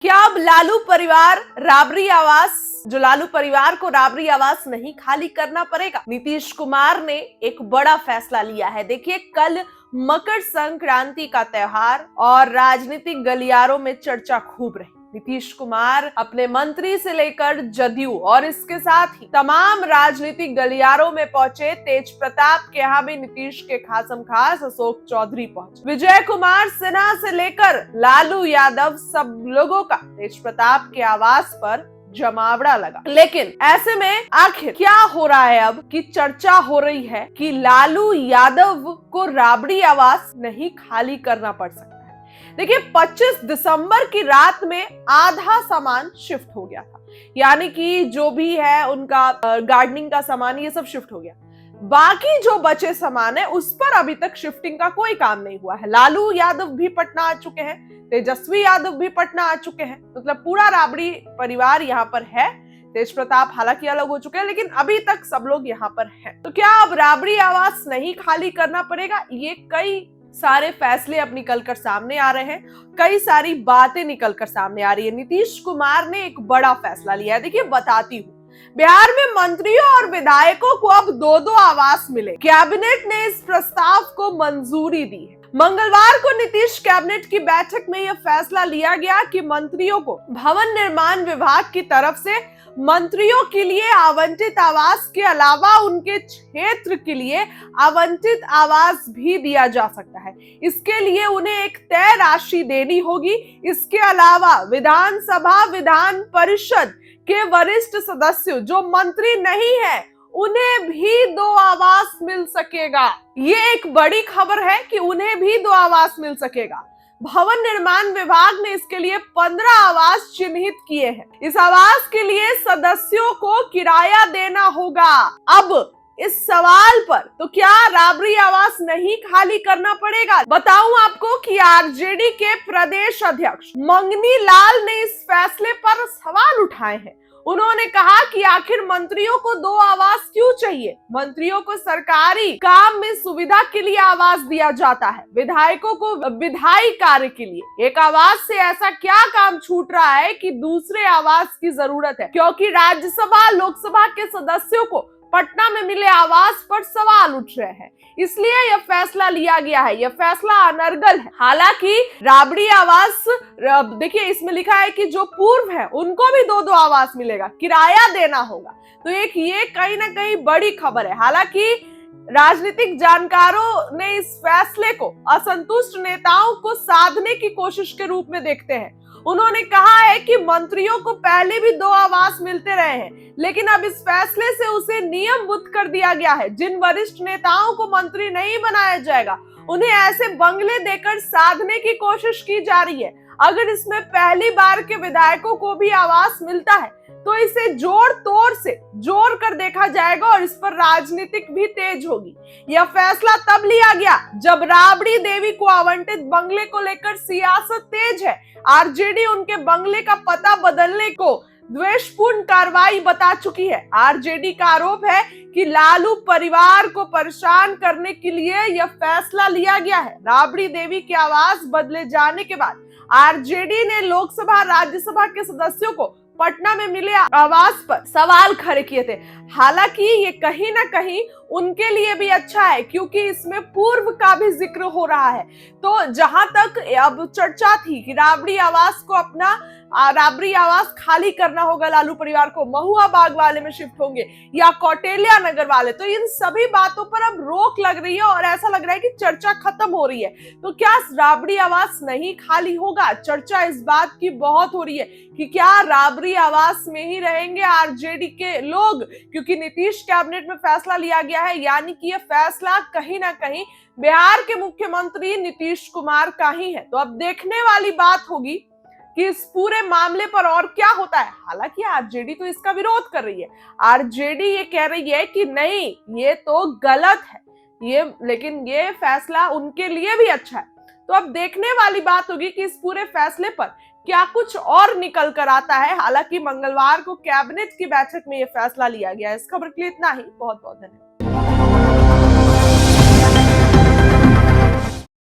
क्या अब लालू परिवार राबड़ी आवास जो लालू परिवार को राबड़ी आवास नहीं खाली करना पड़ेगा? नीतीश कुमार ने एक बड़ा फैसला लिया है। देखिए, कल मकर संक्रांति का त्योहार और राजनीतिक गलियारों में चर्चा खूब रही। नीतीश कुमार अपने मंत्री से लेकर जदयू और इसके साथ ही तमाम राजनीतिक गलियारों में पहुंचे। तेज प्रताप के यहाँ भी नीतीश के खासम खास अशोक चौधरी पहुंचे। विजय कुमार सिन्हा से लेकर लालू यादव, सब लोगों का तेज प्रताप के आवास पर जमावड़ा लगा। लेकिन ऐसे में आखिर क्या हो रहा है अब कि चर्चा हो रही है कि लालू यादव को राबड़ी आवास नहीं खाली करना पड़ सकता है। देखिए, 25 दिसंबर की रात में आधा सामान शिफ्ट हो गया था, यानी कि जो भी है उनका गार्डनिंग का सामान, ये सब शिफ्ट हो गया। बाकी जो बचे सामान है उस पर अभी तक शिफ्टिंग का कोई काम नहीं हुआ है। लालू यादव भी पटना आ चुके हैं, तेजस्वी यादव भी पटना आ चुके हैं, मतलब पूरा राबड़ी परिवार यहाँ पर है। तेज प्रताप हालांकि अलग हो चुके हैं, लेकिन अभी तक सब लोग यहाँ पर हैं। तो क्या अब राबड़ी आवास नहीं खाली करना पड़ेगा? ये कई सारे फैसले अब निकल कर सामने आ रहे हैं, कई सारी बातें निकल कर सामने आ रही है। नीतीश कुमार ने एक बड़ा फैसला लिया है। देखिए, बताती हूँ। बिहार में मंत्रियों और विधायकों को अब 2-2 आवास मिले। कैबिनेट ने इस प्रस्ताव को मंजूरी दी है। मंगलवार को नीतीश कैबिनेट की बैठक में यह फैसला लिया गया कि मंत्रियों को भवन निर्माण विभाग की तरफ से मंत्रियों के लिए आवंटित आवास के अलावा उनके क्षेत्र के लिए आवंटित आवास भी दिया जा सकता है। इसके लिए उन्हें एक तय राशि देनी होगी। इसके अलावा विधानसभा, विधान परिषद के वरिष्ठ सदस्य जो मंत्री नहीं है, उन्हें भी 2 आवास मिल सकेगा। ये एक बड़ी खबर है कि उन्हें भी 2 आवास मिल सकेगा। भवन निर्माण विभाग ने इसके लिए 15 आवास चिन्हित किए हैं। इस आवास के लिए सदस्यों को किराया देना होगा। अब इस सवाल पर तो क्या राबड़ी आवास नहीं खाली करना पड़ेगा? बताऊं आपको कि आरजेडी के प्रदेश अध्यक्ष मंगनी लाल ने इस फैसले पर सवाल उठाए हैं। उन्होंने कहा कि आखिर मंत्रियों को 2 आवास क्यों चाहिए? मंत्रियों को सरकारी काम में सुविधा के लिए आवास दिया जाता है, विधायकों को विधायी कार्य के लिए। एक आवास से ऐसा क्या काम छूट रहा है कि दूसरे आवास की जरूरत है? क्योंकि राज्यसभा, लोकसभा के सदस्यों को पटना में मिले आवास पर सवाल उठ रहे हैं, इसलिए यह फैसला लिया गया है। यह फैसला अनर्गल है। हालांकि राबड़ी आवास, देखिए इसमें लिखा है कि जो पूर्व है उनको भी 2-2 आवास मिलेगा, किराया देना होगा। तो एक ये कहीं ना कहीं बड़ी खबर है। हालांकि राजनीतिक जानकारों ने इस फैसले को असंतुष्ट नेताओं को साधने की कोशिश के रूप में देखते हैं। उन्होंने कहा है कि मंत्रियों को पहले भी 2 आवास मिलते रहे हैं, लेकिन अब इस फैसले से उसे नियमबद्ध कर दिया गया है। जिन वरिष्ठ नेताओं को मंत्री नहीं बनाया जाएगा, उन्हें ऐसे बंगले देकर साधने की कोशिश की जा रही है। अगर इसमें पहली बार के विधायकों को भी आवास मिलता है तो इसे जोड़ कर देखा जाएगा और इस पर राजनीतिक भी तेज होगी। यह फैसला तब लिया गया जब राबड़ी देवी को आवंटित बंगले को लेकर सियासत तेज है। आरजेडी उनके बंगले का पता बदलने को द्वेषपूर्ण कार्रवाई बता चुकी है। आरजेडी का आरोप है कि लालू परिवार को परेशान करने के लिए यह फैसला लिया गया है। राबड़ी देवी के आवास बदले जाने के बाद आरजेडी ने लोकसभा, राज्यसभा के सदस्यों को पटना में मिले आवास पर सवाल खड़े किए थे। हालांकि ये कहीं ना कहीं उनके लिए भी अच्छा है, क्योंकि इसमें पूर्व का भी जिक्र हो रहा है। तो जहां तक अब चर्चा थी कि राबड़ी आवास को अपना राबड़ी आवास खाली करना होगा लालू परिवार को, महुआ बाग वाले में शिफ्ट होंगे या कौटिल्या नगर वाले, तो इन सभी बातों पर अब रोक लग रही है और ऐसा लग रहा है कि चर्चा खत्म हो रही है। तो क्या राबड़ी आवास नहीं खाली होगा? चर्चा इस बात की बहुत हो रही है कि क्या राबड़ी आवास में ही रहेंगे आरजेडी के लोग, क्योंकि नीतीश कैबिनेट में फैसला लिया गया है, यानी कि यह फैसला कहीं ना कहीं बिहार के मुख्यमंत्री नीतीश कुमार का ही है। तो अब देखने वाली बात होगी कि इस पूरे मामले पर और क्या होता है। हालांकि आरजेडी तो इसका विरोध कर रही है। आरजेडी ये कह रही है कि नहीं, ये तो गलत है, लेकिन ये फैसला उनके लिए भी अच्छा है। तो अब देखने वाली बात होगी कि इस पूरे फैसले पर क्या कुछ और निकल कर आता है। हालांकि मंगलवार को कैबिनेट की बैठक में यह फैसला लिया गया है। इस खबर के लिए इतना ही। बहुत बहुत धन्यवाद।